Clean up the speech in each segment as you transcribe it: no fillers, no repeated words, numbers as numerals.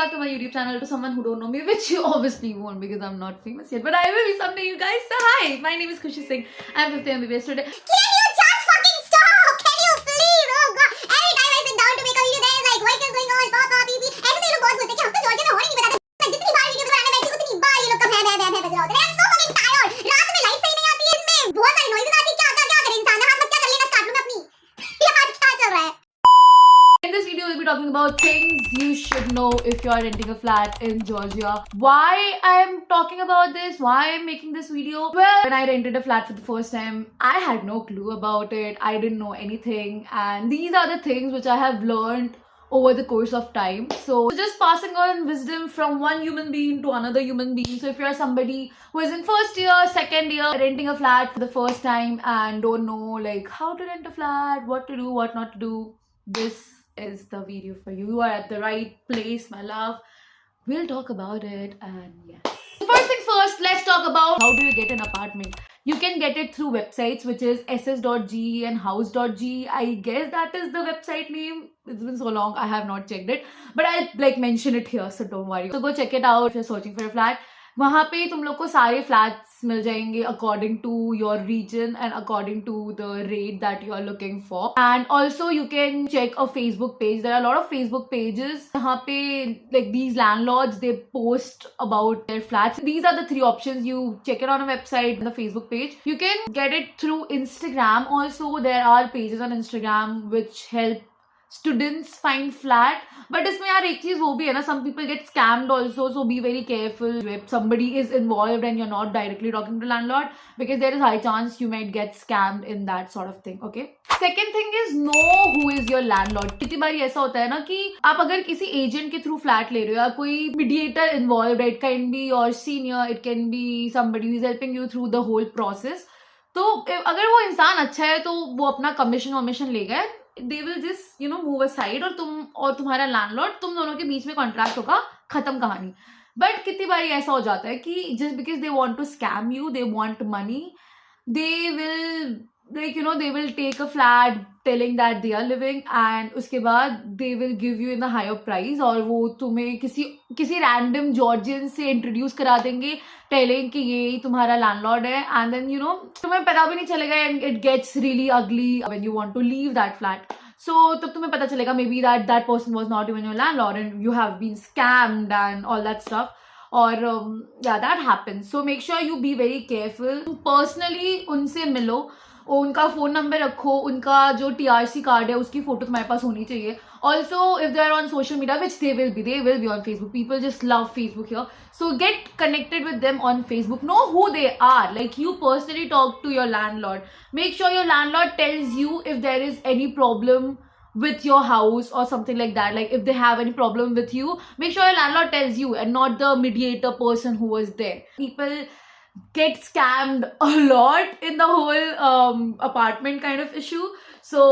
back to my YouTube channel. To someone who don't know me, which you obviously won't because I'm not famous yet, but I will be someday, you guys. So hi, my name is Khushi Singh. I'm 50 MBBS today. Can you just fucking stop? Can you please? Oh god. Every time I sit down to make a video, there is like, what is going on? Papa, BB. ऐसे ये लोग बहुत बोलते हैं कि हम तो Georgia में हो ही नहीं बताते. मैं जितनी बार वीडियो बनाने बैठी उतनी बार ये लोग का भै बज रहा होता है. I'm so fucking tired. रात में लाइट सही नहीं आती है इनमें. बहुत सारी नॉइजेस आती है. क्या करे इंसान. हाथ मत क्या कर लेना स्टार्ट में अपनी. यार क्या चल रहा है? In this video, we'll be talking about things you should know if you are renting a flat in Georgia. Why I'm talking about this, why I'm making this video. Well, when I rented a flat for the first time, I had no clue about it. I didn't know anything. And these are the things which I have learned over the course of time. So just passing on wisdom from one human being to another human being. So if you're somebody who is in first year, second year, renting a flat for the first time and don't know like how to rent a flat, what to do, what not to do, this is the video for you. You are at the right place, my love. We'll talk about it. And yes, first thing first, let's talk about how do you get an apartment. You can get it through websites, which is ss.ge and house.ge. I guess that is the website name. It's been so long, I have not checked it, but I'll like mention it here, so don't worry. So go check it out if you're searching for a flat. वहाँ पे तुम लोग को सारे flats मिल जाएंगे according to your region and according to the rate that you are looking for. And also you can check a Facebook page. There are lot of Facebook pages जहाँ पे like these landlords they post about their flats. These are the three options. You check it on a website, the Facebook page. You can get it through Instagram also. There are pages on Instagram which help students find flat. But इसमें यार एक चीज वो भी है ना, some people get scammed also, so be very careful if somebody is involved and you're not directly talking to landlord, because there is high chance you might get scammed in that sort of thing. Okay, second thing is know who is your landlord. कितनी बार ऐसा होता है ना कि आप अगर किसी agent के थ्रू फ्लैट ले रहे हो या कोई mediator involve, it can be your senior, it can be somebody who is helping you through the whole process. तो अगर वो इंसान अच्छा है तो वो अपना कमीशन वमीशन लेगा, they will just move aside, और तुम और तुम्हारा लैंडलॉर्ड, तुम दोनों के बीच में कॉन्ट्रैक्ट होगा, खत्म कहानी. बट कितनी बार ऐसा हो जाता है कि just because they want to scam you, they want money, they will they will take a flat telling that they are living, and उसके बाद they will give you in a higher price, और वो तुम्हें किसी random Georgian से introduce करा देंगे telling कि ये तुम्हारा लैंडलॉर्ड है. and then तुम्हें पता भी नहीं चलेगा, and it gets really ugly when you want to leave that flat. So तब तुम्हें पता चलेगा maybe that person was not even your landlord and you have been scammed and all that stuff. और yeah, that happens. So make sure you be very careful. Personally उनसे मिलो, उनका phone number रखो, उनका जो TRC कार्ड है उसकी photo तुम्हारे पास होनी चाहिए. Also if they are on social media, which they will be on Facebook. People just love Facebook here, so get connected with them on Facebook. Know who they are. Like, you personally talk to your landlord. Make sure your landlord tells you if there is any problem with your house or something like that. Like, if they have any problem with you, make sure your landlord tells you and not the mediator person who was there. People get scammed a lot in the whole apartment kind of issue, so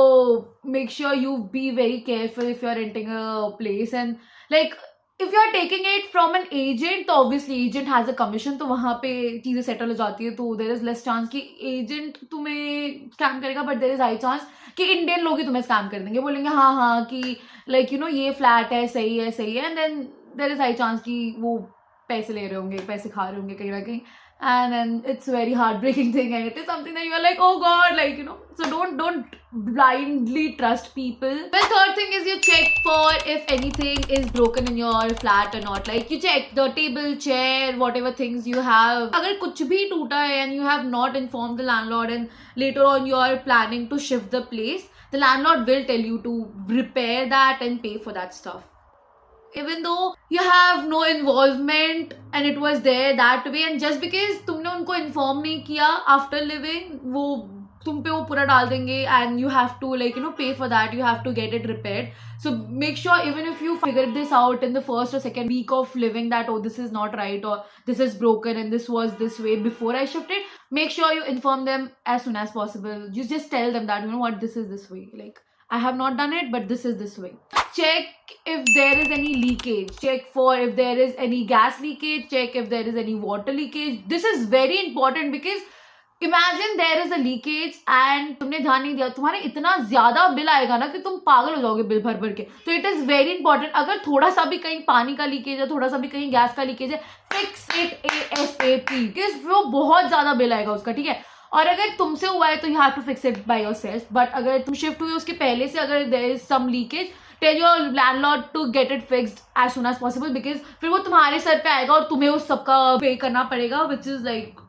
make sure you be very careful if you're renting a place. And like, if you're taking it from an agent, तो obviously agent has a commission, तो वहाँ पे चीज़ें settle हो जाती है, तो there is less chance कि agent तुम्हें scam करेगा, but there is high chance कि Indian लोग ही तुम्हें scam कर देंगे, बोलेंगे हाँ हाँ कि like ये flat है, सही है, and then there is high chance कि वो पैसे ले रहे होंगे, पैसे खा रहे होंगे कहीं ना कहीं, and then it's a very heartbreaking thing, and it is something that you are like, oh god, like so don't blindly trust people. The third thing is you check for if anything is broken in your flat or not. Like, you check the table, chair, whatever things you have. अगर कुछ भी टूटा है and you have not informed the landlord and later on you are planning to shift the place, the landlord will tell you to repair that and pay for that stuff. Even though you have no involvement and it was there that way, and just because तुमने उनको inform नहीं किया after living, वो तुम पे वो पूरा डाल देंगे, and you have to pay for that, you have to get it repaired. So make sure, even if you figured this out in the first or second week of living, that oh, this is not right, or this is broken and this was this way before I shifted, make sure you inform them as soon as possible. You just tell them that what, this is this way, like I have not done it, but this is this way. Check if there is any leakage. Check for if there is any gas leakage. Check if there is any water leakage. This is very important because imagine there is a leakage and तुमने ध्यान नहीं दिया, तुम्हारे इतना ज्यादा bill आएगा ना कि तुम पागल हो जाओगे बिल भर भर के. तो इट इज वेरी इंपॉर्टेंट, अगर थोड़ा सा भी कहीं पानी का लीकेज है, थोड़ा सा भी कहीं गैस का लीकेज है, फिक्स इट ASAP, बिकॉज वो बहुत ज्यादा बिल आएगा उसका. ठीक है, और अगर तुमसे हुआ है तो you have to fix it by yourself. But अगर तुम शिफ्ट हुए उसके पहले से अगर there is some leakage, tell your landlord to get it fixed as soon as possible, because फिर वो तुम्हारे सर पे आएगा और तुम्हें उस सबका पे करना पड़ेगा, which is like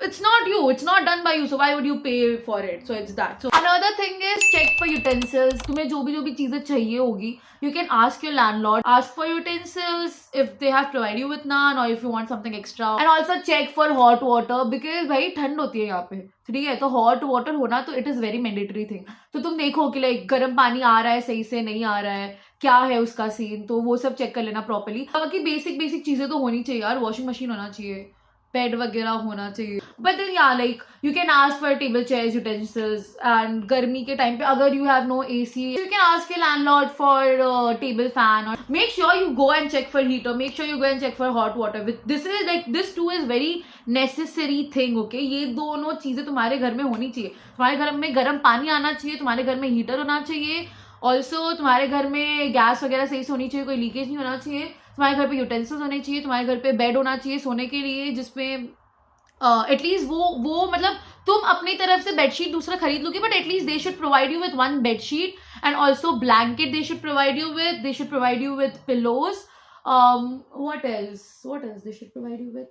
it's not you, it's not done by you, so why would you pay for it? So it's that. So another thing is check for utensils. तुम्हें जो भी चीजें चाहिए होगी, you can ask your landlord, ask for utensils if they have provided you with none, or if you want something extra. And also check for hot water, because भाई ठंड होती है यहाँ पे, ठीक है, तो हॉट वाटर होना तो it is very mandatory thing. तो तुम देखो कि लाइक गर्म पानी आ रहा है, सही से नहीं आ रहा है, क्या है उसका सीन, तो वो सब चेक कर लेना प्रॉपर्ली. बाकी बेसिक चीजें तो होनी चाहिए यार, वॉशिंग मशीन होना चाहिए, बेड वगैरह होना चाहिए. But then yeah like you can ask for table chairs, utensils. And गर्मी के टाइम पे अगर you have no AC, you can ask your landlord for table fan. और make sure you go and check for heater, make sure you go and check for hot water. This is like this two is very necessary thing. Okay, ये दोनों चीजें तुम्हारे घर में होनी चाहिए. तुम्हारे घर में गर्म पानी आना चाहिए, तुम्हारे घर में हीटर होना चाहिए, ऑल्सो तुम्हारे घर में गैस वगैरह सही से होनी चाहिए, कोई लीकेज नहीं होना चाहिए, तुम्हारे घर पे यूटेंसिल्स होने चाहिए, तुम्हारे घर पे बेड होना चाहिए सोने के लिए, जिसमें एटलीस्ट वो मतलब तुम अपनी तरफ से बेडशीट दूसरा खरीद लोगे, but at least they should provide you with one bedsheet and also blanket they should provide you with, they should provide you with pillows. What else they should provide you with?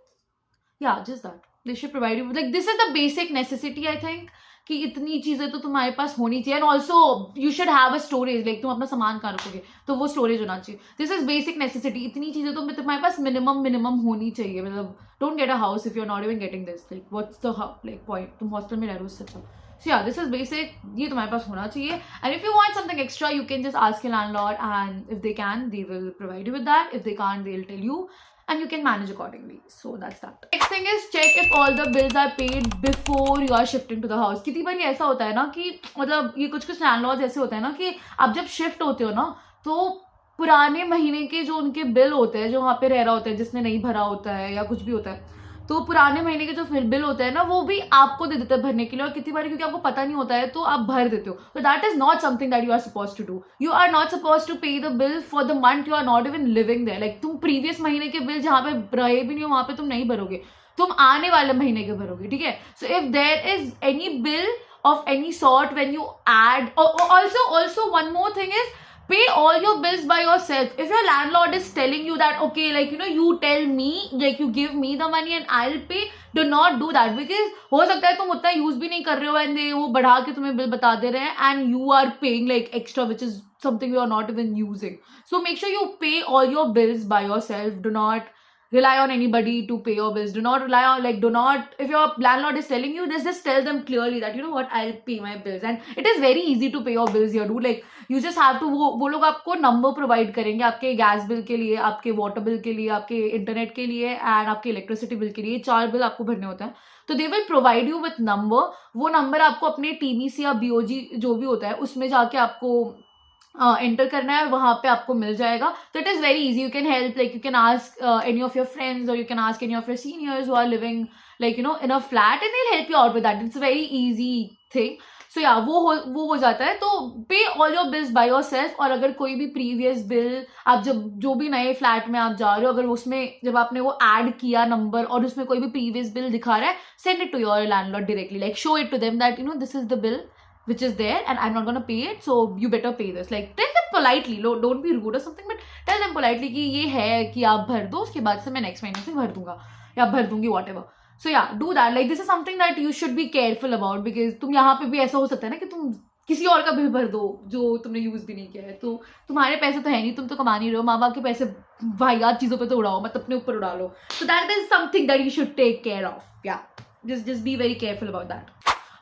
Yeah, just that. They should provide you with, like, this is the basic necessity, I think, कि इतनी चीजें तो तुम्हारे पास होनी चाहिए. And also you should have a storage, like तुम अपना सामान कहाँ रखोगे, तो वो स्टोरेज होना चाहिए. This is basic necessity. इतनी चीजें तो तुम्हारे पास मिनिमम होनी चाहिए. मतलब don't get a house if you are not even getting this. Like what's the like point, तुम हॉस्टल में रह रहे हो उससे अच्छा. So yeah, this is basic. ये तुम्हारे पास होना चाहिए. And if you want something extra, you can just ask your landlord, and if they can, they will provide you with that. If they can't, they'll tell you, and you can manage accordingly. So that's that. Next thing is check if all the bills are paid before you are shifting to the house. कितनी बार ऐसा होता है ना कि मतलब ये कुछ landlords ऐसे होते हैं ना कि आप जब शिफ्ट होते हो ना, तो पुराने महीने के जो उनके बिल होते हैं, जो वहाँ पे रह रहा होता है, जिसने नहीं भरा होता है या कुछ भी होता है, तो पुराने महीने के जो बिल होते हैं ना, वो भी आपको दे देते हैं भरने के लिए. और कितनी बार क्योंकि आपको पता नहीं होता है तो आप भर देते हो. तो that is not something that you are suppose to do. You are not suppose to pay the bill for the month you are not even living there. Like तुम प्रीवियस महीने के बिल जहाँ पे रहे भी नहीं हो वहाँ पे तुम नहीं भरोगे, तुम आने वाले महीने के भरोगे. ठीक है, so if there is any bill of any sort when you add, also one more thing is pay all your bills by yourself. If your landlord is telling you that okay, like you tell me, like you give me the money and I'll pay, do not do that, because हो सकता है तुम उतना use भी नहीं कर रहे हो and वो बढ़ा के तुम्हें बिल बता दे रहे हैं and you are paying like extra which is something you are not even using. So make sure you pay all your bills by yourself. Do not rely on anybody to pay your bills. Do not rely on, like, do not, if your landlord is telling you this, just tell them clearly that you know what, I'll pay my bills. And it is very easy to pay your bills here, dude. Like you just have to, वो लोग आपको number provide करेंगे आपके gas bill के लिए, आपके water bill के लिए, आपके इंटरनेट के लिए एंड आपके इलेक्ट्रिसिटी बिल के लिए. 4 बिल आपको भरने होते हैं, तो they will provide you with number. वो नंबर आपको अपने TBC या BOG जो भी होता है उसमें जाके आपको एंटर करना है, वहां पे आपको मिल जाएगा. तो it is very easy. You can help, like you can ask any of your friends और you can ask any of your seniors who are living like in a flat and they will help you out with that. It's very easy thing. So yeah वो हो जाता है. तो pay all your bills by yourself. और अगर कोई भी previous bill आप जो भी नए फ्लैट में आप जा रहे हो, अगर उसमें जब आपने वो ऐड किया नंबर और उसमें कोई भी प्रीवियस बिल दिखा रहा है, send it to your landlord directly. Like show it to them that this is the bill which is there and I'm not going to pay it, so you better pay this. Like tell them politely, don't be rude or something, but tell them politely कि ये है कि आप भर दो, उसके बाद से मैं नेक्स्ट महीने से भर दूंगा या भर दूंगी, whatever. So yeah, do that. Like this is something that you should be careful about, because तुम यहाँ पे भी ऐसा हो सकता है ना कि तुम किसी और का बिल भर दो जो तुमने यूज भी नहीं किया है. तो तुम्हारे पैसे तो है नहीं, तुम तो कमा नहीं रहे हो, माँ बाप के पैसे वाहियात चीजों पे तो उड़ाओ, मत अपने ऊपर उड़ा लो. So that is something that you should take care of. Yeah, just be very careful about that.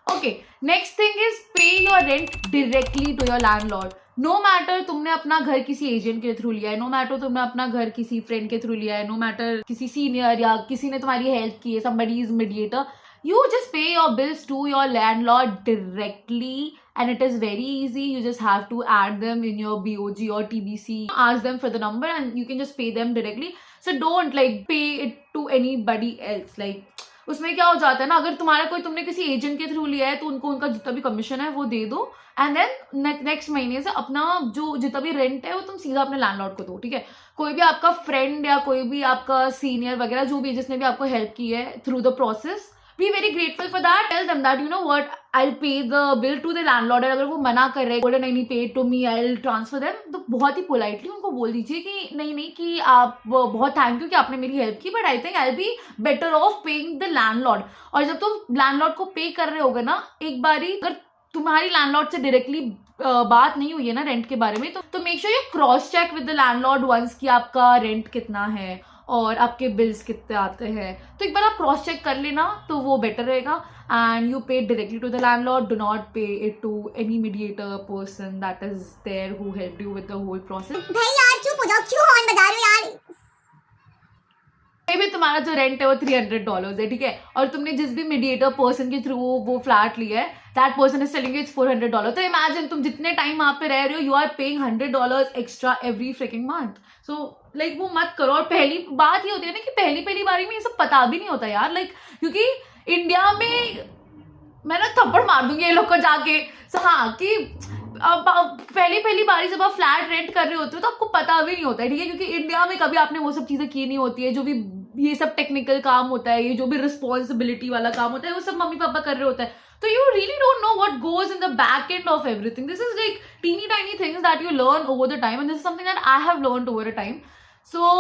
Okay, next thing is pay your rent directly to your landlord. No matter तुमने अपना घर किसी एजेंट के through लिया है, no matter तुमने अपना घर किसी फ्रेंड के थ्रू लिया है, no matter किसी सीनियर या किसी ने तुम्हारी हेल्प की है, somebody is mediator, you just pay your bills to your landlord directly and it is very easy. You just have to add them in your BOG or TBC, ask them for the number and you can just pay them directly. So don't like pay it to anybody else. Like उसमें क्या हो जाता है ना, अगर तुम्हारा कोई तुमने किसी एजेंट के थ्रू लिया है तो उनको उनका जितना भी कमीशन है वो दे दो, एंड देन नेक्स्ट महीने से अपना जो जितना भी रेंट है वो तुम सीधा अपने लैंडलॉर्ड को दो, ठीक है। कोई भी आपका फ्रेंड या कोई भी आपका सीनियर वगैरह जो भी जिसने भी आपको हेल्प की है through the process, be very grateful for that, tell them that you know what, I pay the bill to the landlord. अगर वो मना कर रहे हैं, नहीं pay to me, I will transfer them, तो बहुत ही पोलाइटली उनको बोल दीजिए कि नहीं कि आप बहुत थैंक यू कि आपने मेरी हेल्प की, but I think I will be better of paying the landlord. और जब तुम लैंडलॉर्ड को पे कर रहे होगे ना, एक बारी अगर तुम्हारी लैंडलॉर्ड से डायरेक्टली बात नहीं हुई है ना रेंट के बारे में, तो make sure you cross check with the landlord once कि आपका रेंट कितना है और आपके बिल्स कितने आते हैं। तो एक बार आप क्रॉस चेक कर लेना तो वो बेटर रहेगा, and you pay directly to the landlord, do not pay it to any mediator person that is there who helped you with the whole process. भाई यार चुप हो जाओ, क्यों हॉर्न बजा रहे हो यार? मे भी तुम्हारा जो रेंट है वो $300 है, ठीक है, और तुमने जिस भी मीडिएटर पर्सन के थ्रू वो फ्लैट लिया है, that person is selling it's $400, तो इमेजिन तुम जितने टाइम वहां पे रह रहे हो, you are paying $100 extra every freaking month. So like वो मत करो। और पहली बात ये होती है ना कि पहली बारी में ये सब पता भी नहीं होता यार, लाइक क्योंकि इंडिया में मैं ना थप्पड़ मार दूंगी ये लोग को जाके। सो हाँ कि अब पहली बारी जब आप फ्लैट रेंट कर रहे होते हो तो आपको पता भी नहीं होता है, ठीक है, क्योंकि इंडिया में कभी आपने वो सब चीजें की नहीं होती है, जो भी ये सब टेक्निकल काम होता है, ये जो भी रिस्पॉन्सिबिलिटी वाला काम होता है, वो सब मम्मी पापा कर रहे होते हैं। तो you really don't know what goes in the back end of everything. This is like teeny tiny things that you learn over the time, and this is something that I have learned over a time. So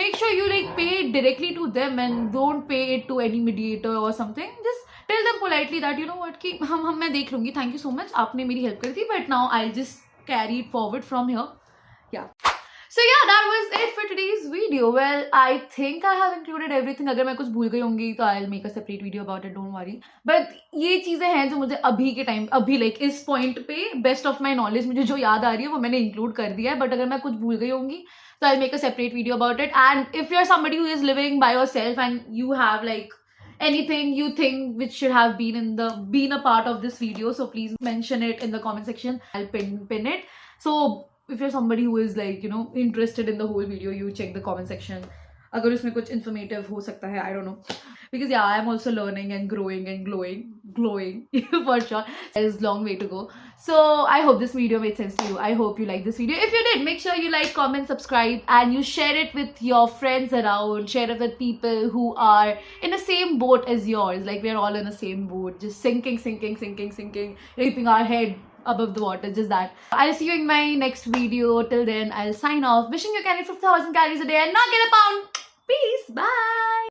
make sure you like pay directly to them and don't pay it to any mediator or something. Just tell them politely that you know what कि हम मैं देख लूंगी, thank you so much, आपने मेरी help करी थी, but now I'll just carry it forward from here. Yeah. So yeah, that was it for today's video. Well, I think I have included everything. अगर मैं कुछ भूल गई होंगी तो I'll make a separate video about it, don't worry. But ये चीज़ें हैं जो मुझे अभी के टाइम like इस पॉइंट पे बेस्ट ऑफ माई नॉलेज मुझे जो याद आ रही है वो मैंने इंक्लूड कर दिया है, बट अगर मैं कुछ भूल गई होंगी तो I'll make a separate video about it. And if you're somebody who is living by yourself and you have like anything you think which should have been a part of this video, so please mention it in the comment section. I'll pin it. So if you're somebody who is like you know interested in the whole video, you check the comment section. अगर उसमें कुछ informative हो सकता है, I don't know, because yeah, I am also learning and growing and glowing for sure. There's long way to go. So I hope this video made sense to you. I hope you like this video. If you did, make sure you like, comment, subscribe, and you share it with your friends around. Share it with people who are in the same boat as yours. Like we're all in the same boat, just sinking, keeping our head above the water, just that. I'll see you in my next video. Till then, I'll sign off. Wishing you can eat 50,000 calories a day and not get a pound. Peace. Bye.